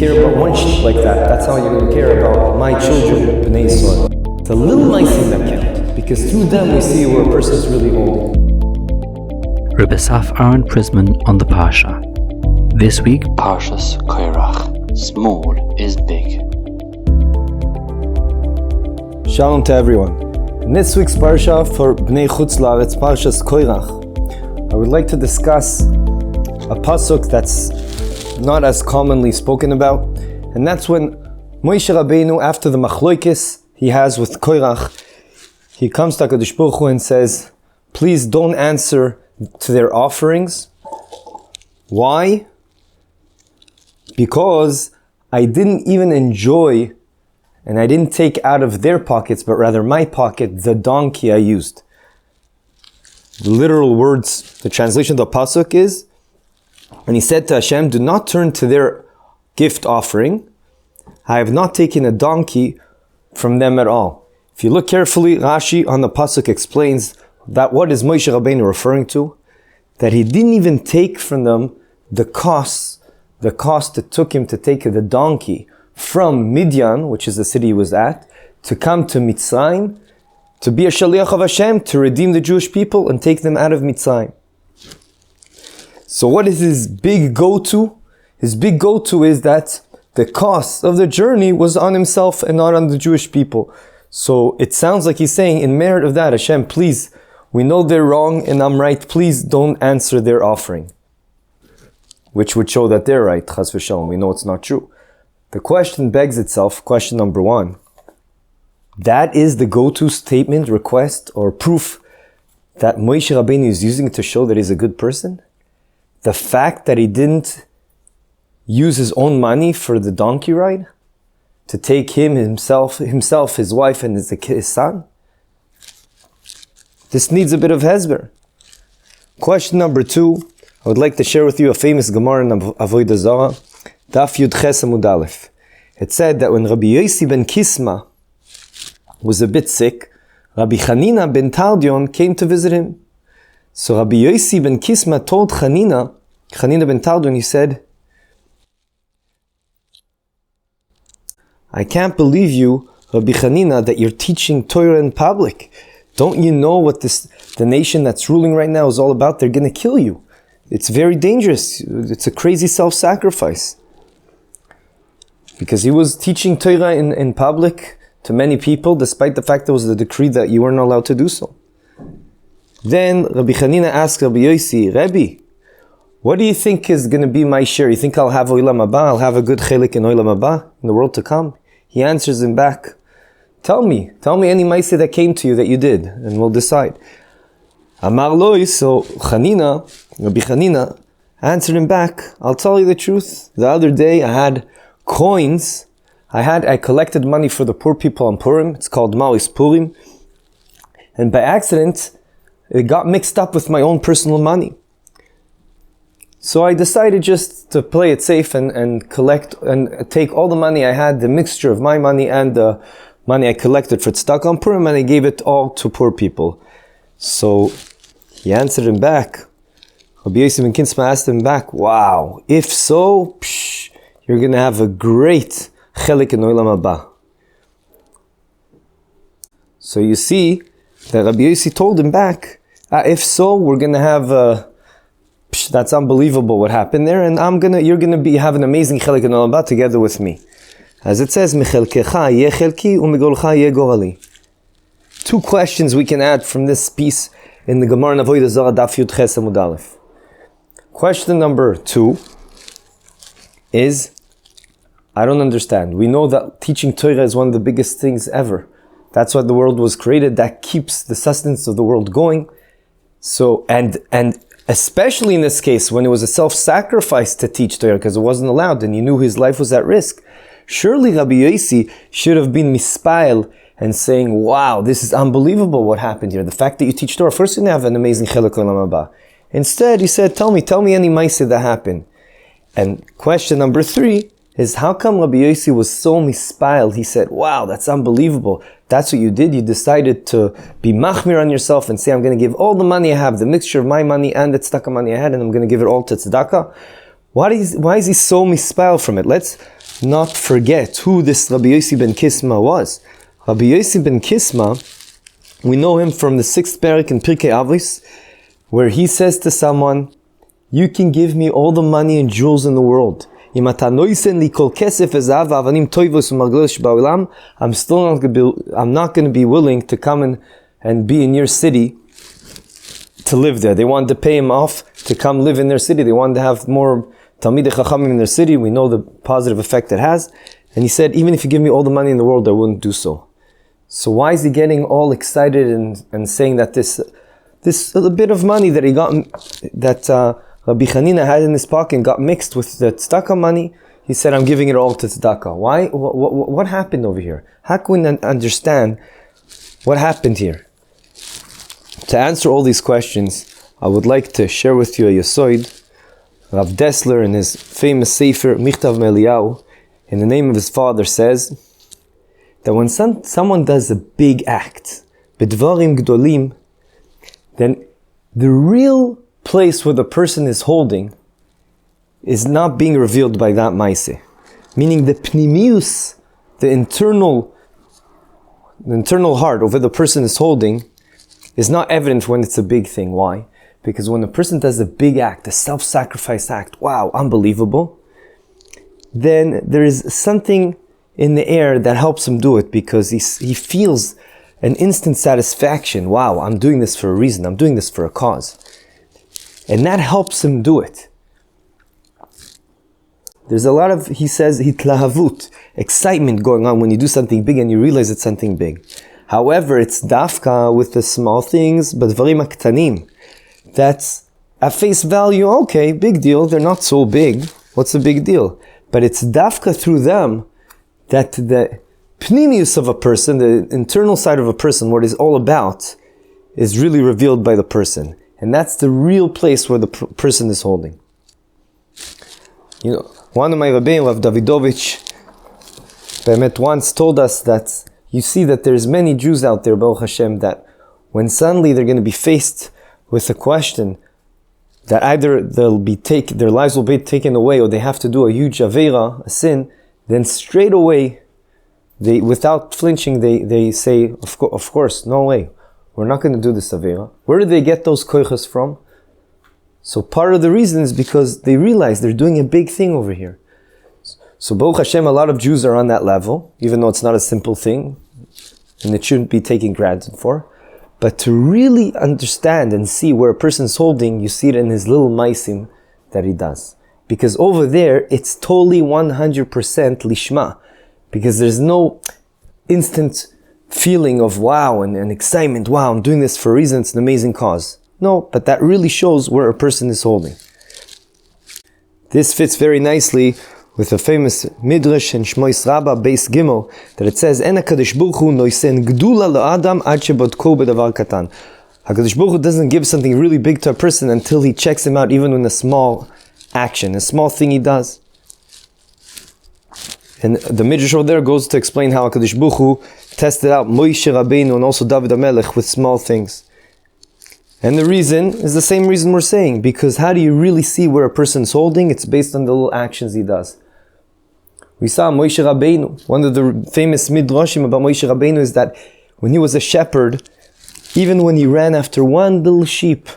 care about one sheep like that, that's how you're going to care about my children, Bnei Yisrael. It's a little nice thing that count, because through them we see where a person is really holy. Rabbi Asaf Prisman on the Parsha. This week, Parshas Korach. Small is big. Shalom to everyone. In this week's Parsha for Bnei Chutz La'aretz, Parshas Korach, I would like to discuss a pasuk that's not as commonly spoken about, and that's when Moshe Rabbeinu, after the machloikis he has with Korach, he comes to HaKadosh Baruch Hu and says, please don't answer to their offerings. Why? Because I didn't even enjoy and I didn't take out of their pockets, but rather my pocket, the donkey I used. The literal words, the translation of the pasuk is, and he said to Hashem, do not turn to their gift offering. I have not taken a donkey from them at all. If you look carefully, Rashi on the pasuk explains that what is Moshe Rabbeinu referring to? That he didn't even take from them the cost it took him to take the donkey from Midian, which is the city he was at, to come to Mitzrayim, to be a shaliach of Hashem, to redeem the Jewish people and take them out of Mitzrayim. So what is his big go-to? His big go-to is that the cost of the journey was on himself and not on the Jewish people. So it sounds like he's saying, in merit of that, Hashem, please, we know they're wrong and I'm right, please don't answer their offering. Which would show that they're right, chas v'shalom. We know it's not true. The question begs itself, question number one. That is the go-to statement, request, or proof that Moshe Rabbeinu is using to show that he's a good person? The fact that he didn't use his own money for the donkey ride? To take himself, his wife, and his son? This needs a bit of hezber. Question number two, I would like to share with you a famous Gemara in Avodah Zarah, Daf Yud Ches Amud Aleph. It said that when Rabbi Yosi ben Kisma was a bit sick, Rabbi Chanina ben Teradyon came to visit him. So Rabbi Yosi ben Kisma told Chanina ben Teradyon, he said, I can't believe you, Rabbi Chanina, that you're teaching Torah in public. Don't you know what the nation that's ruling right now is all about? They're going to kill you. It's very dangerous. It's a crazy self-sacrifice. Because he was teaching Torah in public to many people, despite the fact there was a decree that you weren't allowed to do so. Then Rabbi Chanina asked Rabbi Yosi, Rebbe, what do you think is going to be my share? You think I'll have Olam Haba? I'll have a good chelik in Olam Haba, in the world to come? He answers him back, tell me any maaseh that came to you that you did, and we'll decide. Amar loi, so Rabbi Chanina answered him back, I'll tell you the truth. The other day I had coins. I collected money for the poor people on Purim. It's called Malis Purim. And by accident, it got mixed up with my own personal money. So I decided just to play it safe and collect and take all the money I had, the mixture of my money and the money I collected for tzedakah on Purim, and I gave it all to poor people. So he answered him back. Rabbi Yosi ben Kisma asked him back, wow, if so, you're going to have a great chelik in Olam Haba. So you see that Rabbi Yosi told him back, if so, we're going to have that's unbelievable what happened there, and you're going to have an amazing chelik in Olam Haba together with me. As it says, Michelkecha yeh chelki umigolcha yeh gorali. Two questions we can add from this piece in the Gemara in Avodah Zarah Daf Yud Ches Amud Aleph. Question number two is, I don't understand. We know that teaching Torah is one of the biggest things ever. That's why the world was created. That keeps the sustenance of the world going. So, and especially in this case, when it was a self-sacrifice to teach Torah, because it wasn't allowed, and he knew his life was at risk. Surely Rabbi Yosi should have been mispail and saying, wow, this is unbelievable what happened here. The fact that you teach Torah, first you're going to have an amazing chelik olam haba. Instead, he said, tell me any maaseh that happened. And question number three is, how come Rabbi Yosi was so mispail? He said, wow, that's unbelievable. That's what you did. You decided to be machmir on yourself and say, I'm going to give all the money I have, the mixture of my money and the tzedakah money I had, and I'm going to give it all to tzedakah. Why is he so mispail from it? Let's not forget who this Rabbi Yosi ben Kisma was. Rabbi Yosi ben Kisma, we know him from the 6th parak in Pirkei Avos, where he says to someone, you can give me all the money and jewels in the world. I'm still not going to be willing to come and be in your city to live there. They wanted to pay him off to come live in their city. They wanted to have more Talmidei Chachamim in their city. We know the positive effect it has. And he said, even if you give me all the money in the world, I wouldn't do so. So why is he getting all excited and saying that this little bit of money that he got, that Rabbi Chanina had in his pocket got mixed with the tzedakah money? He said, I'm giving it all to tzedakah. Why? What happened over here? How can we understand what happened here? To answer all these questions, I would like to share with you a Yesod. Rav Dessler, in his famous Sefer Michtav Meliyahu, in the name of his father, says that when someone does a big act, b'dvarim gdolim, then the real place where the person is holding is not being revealed by that maaseh. Meaning the pnimius, the internal heart of where the person is holding, is not evident when it's a big thing. Why? Because when a person does a big act, a self-sacrifice act, wow, unbelievable, then there is something in the air that helps him do it, because he feels an instant satisfaction. Wow, I'm doing this for a reason. I'm doing this for a cause. And that helps him do it. There's a lot of, he says, hitlahavut, excitement going on when you do something big and you realize it's something big. However, it's dafka with the small things, but dvarim aktanim. That's at face value, okay, big deal. They're not so big. What's the big deal? But it's dafka through them that the pnimius of a person, the internal side of a person, what it's all about, is really revealed by the person. And that's the real place where the person is holding. You know, one of my Rebbe, Rav Davidovich, once told us that you see that there's many Jews out there, Baruch Hashem, that when suddenly they're going to be faced with a question that either their lives will be taken away, or they have to do a huge aveira, a sin, then straight away, without flinching, they say, of course, no way, we're not going to do this aveira. Where do they get those koiches from? So part of the reason is because they realize they're doing a big thing over here. So Baruch Hashem, a lot of Jews are on that level, even though it's not a simple thing, and it shouldn't be taken granted for. But to really understand and see where a person's holding, you see it in his little maisim that he does. Because over there, it's totally 100% lishma. Because there's no instant feeling of wow and excitement. Wow, I'm doing this for a reason, it's an amazing cause. No, but that really shows where a person is holding. This fits very nicely with a famous midrash in Shmois Rabbah, Beis Gimel, that it says, "En HaKadosh Baruch Hu noisen gdula la'adam ad shebodko b'davar katan." HaKadosh Baruch Hu doesn't give something really big to a person until he checks him out, even in a small action, a small thing he does. And the midrash over there goes to explain how HaKadosh Baruch Hu tested out Moshe Rabbeinu and also David HaMelech with small things. And the reason is the same reason we're saying, because how do you really see where a person's holding? It's based on the little actions he does. We saw Moshe Rabbeinu. One of the famous midrashim about Moshe Rabbeinu is that when he was a shepherd, even when he ran after one little sheep,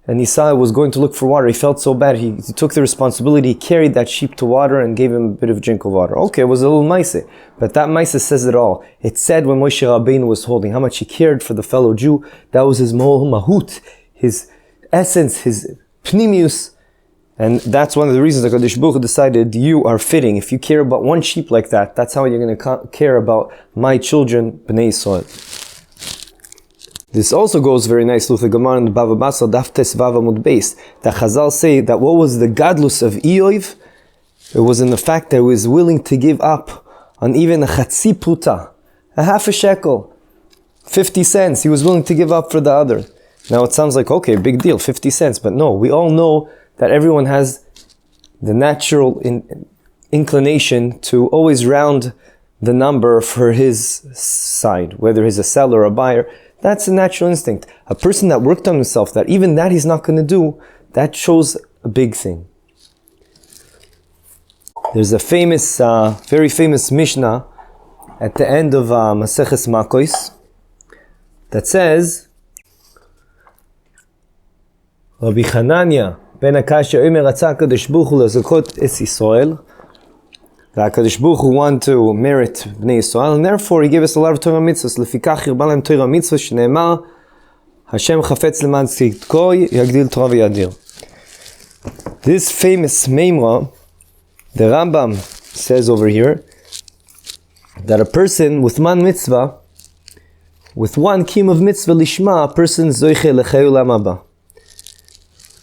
and he saw it was going to look for water, he felt so bad, he took the responsibility, he carried that sheep to water and gave him a bit of drink of water. Okay, it was a little maaseh, but that maaseh says it all. It said when Moshe Rabbeinu was holding, how much he cared for the fellow Jew. That was his mahut, his essence, his pnimius. And that's one of the reasons that HaKadosh Baruch Hu decided you are fitting. If you care about one sheep like that, that's how you're going to care about my children, Bnei Yisrael. This also goes very nicely with the Gemara in the Bava Basra, Daf Tes Vav Amud Beis, that Chazal say that what was the gadlus of Eoiv? It was in the fact that he was willing to give up on even a chatzi pruta, a half a shekel, 50 cents, he was willing to give up for the other. Now it sounds like, okay, big deal, 50 cents, but no, we all know that everyone has the natural inclination to always round the number for his side, whether he's a seller or a buyer. That's a natural instinct. A person that worked on himself, that even that he's not going to do, that shows a big thing. There's a famous, very famous Mishnah at the end of Maseches Makos that says, Rabbi Chanina ben Akashya Omer Ratzah HaKadosh Baruch Hu Lazakot Es Yisrael. The HaKadosh Baruch Hu want to merit Bnei Yisrael, and therefore He gave us a lot of Torah mitzvahs. Lefikach Yirba Lahem Torah mitzvah shneimar Hashem chafetz leman tzidko yagdil Torah v'yadir. This famous Meimra, the Rambam says over here, that a person with one mitzvah, with one kiyum of mitzvah lishma, a person zoiche l'chei olam haba.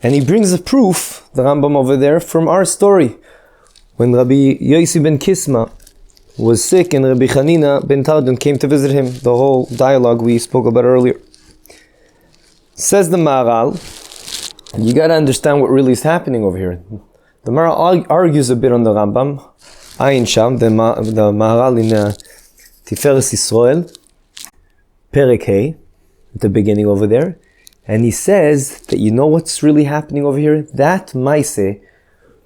And he brings a proof, the Rambam over there, from our story. When Rabbi Yosi ben Kisma was sick and Rabbi Chanina ben Teradyon came to visit him, the whole dialogue we spoke about earlier. Says the Maharal, you got to understand what really is happening over here. The Maharal argues a bit on the Rambam, Ayin Sham, the Maharal in Tiferes Yisrael, Perek Hey, at the beginning over there, and he says that you know what's really happening over here? That Maaseh,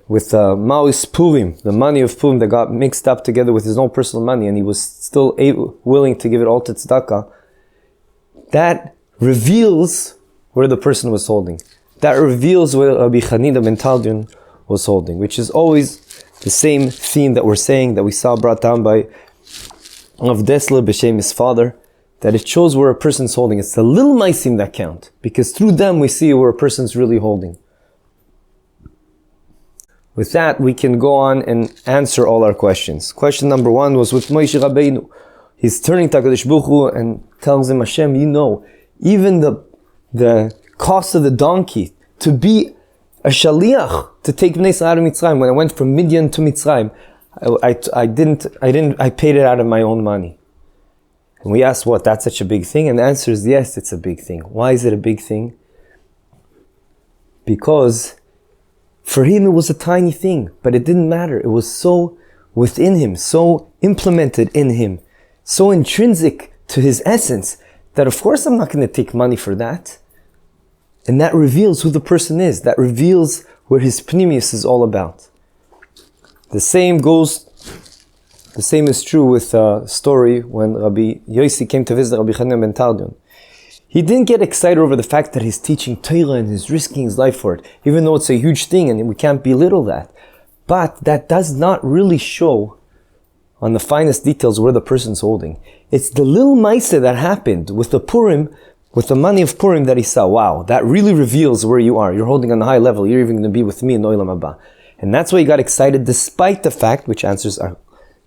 with Maois Purim, the money of Purim that got mixed up together with his own personal money, and he was still willing to give it all to tzedakah, that reveals where the person was holding. That reveals where Rabbi Chanina ben Teradyon was holding, which is always the same theme that we're saying, that we saw brought down by Rav Dessler b'shem his father, that it shows where a person's holding. It's the little maisim that count, because through them we see where a person's really holding. With that, we can go on and answer all our questions. Question number one was with Moshe Rabbeinu. He's turning to HaKadosh Baruch Hu and tells him, Hashem, you know, even the cost of the donkey to be a shaliach, to take Bnei Yisrael out of Mitzrayim. When I went from Midian to Mitzrayim, I paid it out of my own money. And we asked, what, that's such a big thing? And the answer is yes, it's a big thing. Why is it a big thing? Because for him it was a tiny thing, but it didn't matter. It was so within him, so implemented in him, so intrinsic to his essence, that of course I'm not going to take money for that. And that reveals who the person is. That reveals where his pnimius is all about. The same is true with a story when Rabbi Yosi came to visit Rabbi Chanina ben Teradyon. He didn't get excited over the fact that he's teaching Torah and he's risking his life for it, even though it's a huge thing and we can't belittle that. But that does not really show on the finest details where the person's holding. It's the little maaseh that happened with the Purim, with the money of Purim, that he saw. Wow, that really reveals where you are. You're holding on a high level. You're even going to be with me in Olam Haba. And that's why he got excited, despite the fact, which answers our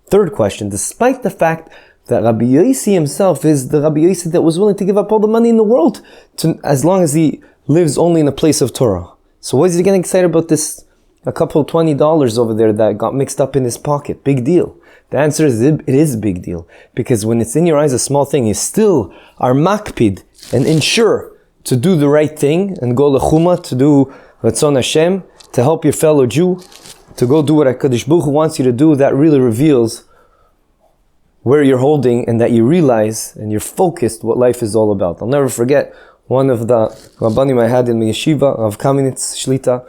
third question, despite the fact that Rabbi Yosi himself is the Rabbi Yosi that was willing to give up all the money in the world as long as he lives only in a place of Torah. So why is he getting excited about this, a couple of $20 over there that got mixed up in his pocket? Big deal. The answer is it is a big deal. Because when it's in your eyes a small thing, you still are makpid and ensure to do the right thing and go lechuma, to do Ratzon Hashem, to help your fellow Jew, to go do what HaKadosh Baruch Hu wants you to do. That really reveals where you're holding, and that you realize and you're focused what life is all about. I'll never forget one of the Rabbanim I had in my yeshiva, Rav Kamenitz Shlita.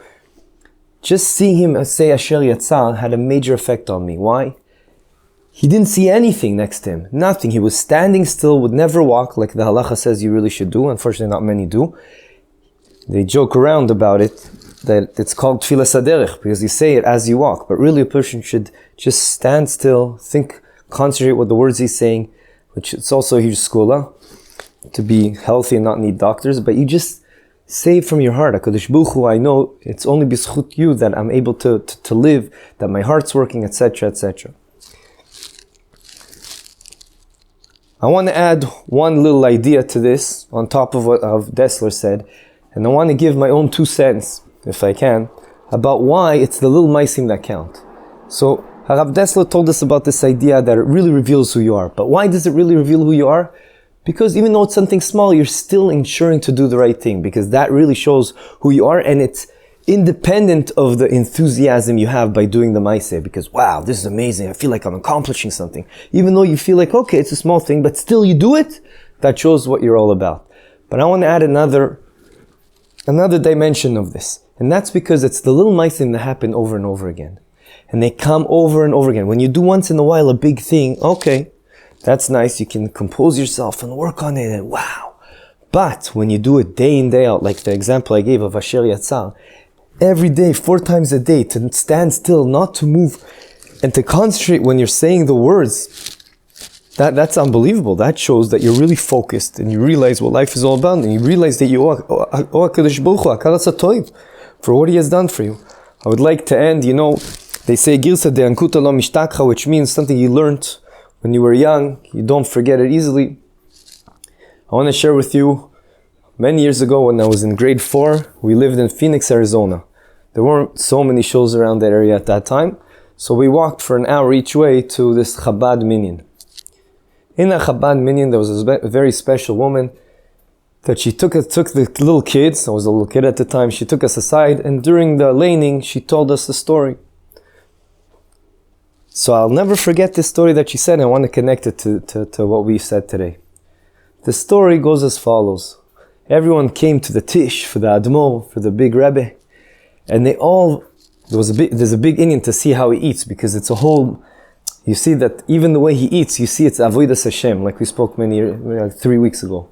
Just seeing him say Asher Yatzah had a major effect on me. Why? He didn't see anything next to him. Nothing. He was standing still, would never walk, like the halacha says you really should do. Unfortunately, not many do. They joke around about it, that it's called Tfilas Haderech, because you say it as you walk. But really a person should just stand still, think, concentrate what the words he's saying, which it's also a huge skula, to be healthy and not need doctors. But you just say from your heart, HaKadosh Baruch Hu, I know it's only b'zchut you that I'm able to live, that my heart's working, etc., etc. I want to add one little idea to this, on top of what Rav Dessler said, and I want to give my own 2 cents, if I can, about why it's the little maisim that count. So, Rav Dessler told us about this idea that it really reveals who you are. But why does it really reveal who you are? Because even though it's something small, you're still ensuring to do the right thing, because that really shows who you are, and it's independent of the enthusiasm you have by doing the maaseh, because wow, this is amazing, I feel like I'm accomplishing something. Even though you feel like, okay, it's a small thing, but still you do it, that shows what you're all about. But I want to add another dimension of this, and that's because it's the little maisim that happen over and over again. And they come over and over again. When you do once in a while a big thing, okay, that's nice. You can compose yourself and work on it, and wow. But when you do it day in, day out, like the example I gave of Asher Yatzar, every day, 4 times a day, to stand still, not to move, and to concentrate when you're saying the words, that's unbelievable. That shows that you're really focused and you realize what life is all about, and you realize that you owe HaKadosh Baruch Hu Hakaras HaTov for what He has done for you. I would like to end, they say Girsa de Ankuta lo mishtakha, which means something you learned when you were young, you don't forget it easily. I want to share with you, many years ago when I was in grade 4, we lived in Phoenix, Arizona. There weren't so many shows around that area at that time, so we walked for an hour each way to this Chabad minyan. In that Chabad minyan, there was a very special woman that she took the little kids, I was a little kid at the time, she took us aside, and during the laning, she told us the story. So I'll never forget this story that she said, and I want to connect it to what we said today. The story goes as follows. Everyone came to the tish for the Admor, for the big Rebbe, and there's a big Indian to see how he eats, because it's a whole, you see that even the way he eats, you see it's Avodas Hashem, like we spoke 3 weeks ago.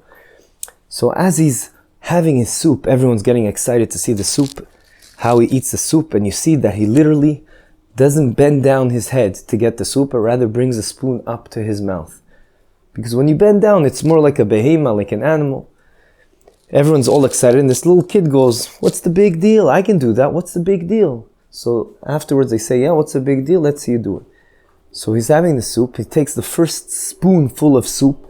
So as he's having his soup, everyone's getting excited to see the soup, how he eats the soup, and you see that he literally doesn't bend down his head to get the soup, but rather brings a spoon up to his mouth. Because when you bend down, it's more like a behema, like an animal. Everyone's all excited, and this little kid goes, "What's the big deal? I can do that. What's the big deal?" So afterwards they say, "Yeah, what's the big deal? Let's see you do it." So he's having the soup. He takes the first spoonful of soup,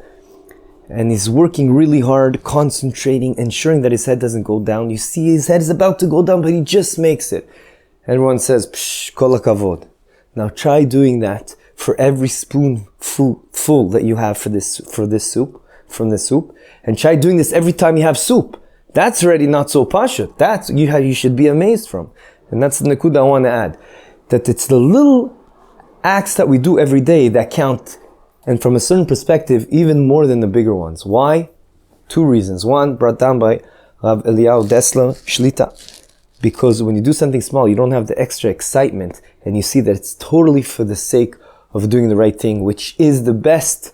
and he's working really hard, concentrating, ensuring that his head doesn't go down. You see his head is about to go down, but he just makes it. Everyone says, "Psh, kol hakavod." Now try doing that for every spoonful that you have from this soup, and try doing this every time you have soup. That's already not so pashut. That's you should be amazed from, and that's the nekuda I want to add. That it's the little acts that we do every day that count, and from a certain perspective, even more than the bigger ones. Why? 2 reasons. One, brought down by Rav Dessler, Shlita. Because when you do something small, you don't have the extra excitement, and you see that it's totally for the sake of doing the right thing, which is the best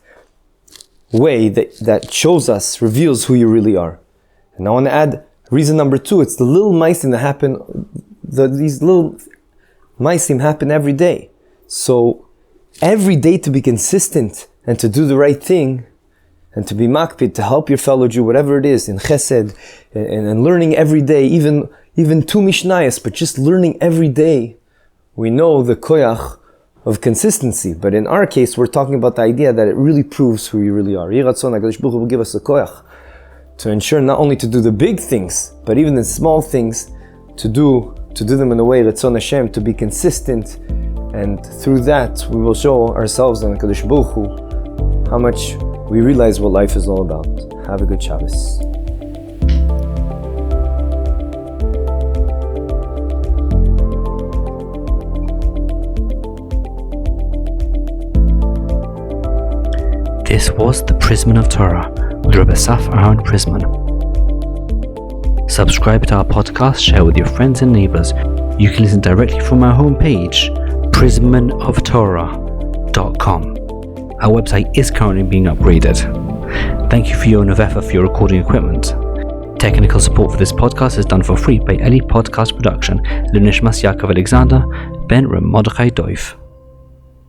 way that shows us, reveals who you really are. And I want to add reason number 2, it's the little maisim that happen, these little maisim happen every day. So every day to be consistent and to do the right thing and to be makpid, to help your fellow Jew, whatever it is, in chesed, and learning every day, even 2 mishnayos, but just learning every day. We know the koyach of consistency, but in our case, we're talking about the idea that it really proves who you really are. Yeh Ratzon, HaKadosh Baruch Hu will give us the koyach to ensure not only to do the big things, but even the small things, to do them in a way, Ratzon Hashem, to be consistent, and through that, we will show ourselves and HaKadosh Baruch Hu how much we realize what life is all about. Have a good Shabbos. This was the Prisman of Torah with Rabbi Asaf Prisman. Subscribe to our podcast, share with your friends and neighbors. You can listen directly from our homepage, prismanoftorah.com. Our website is currently being upgraded. Thank you for your nevefa for your recording equipment. Technical support for this podcast is done for free by Eli Podcast Production, Lunishmas Yaakov Alexander, Ben Mordechai Doif.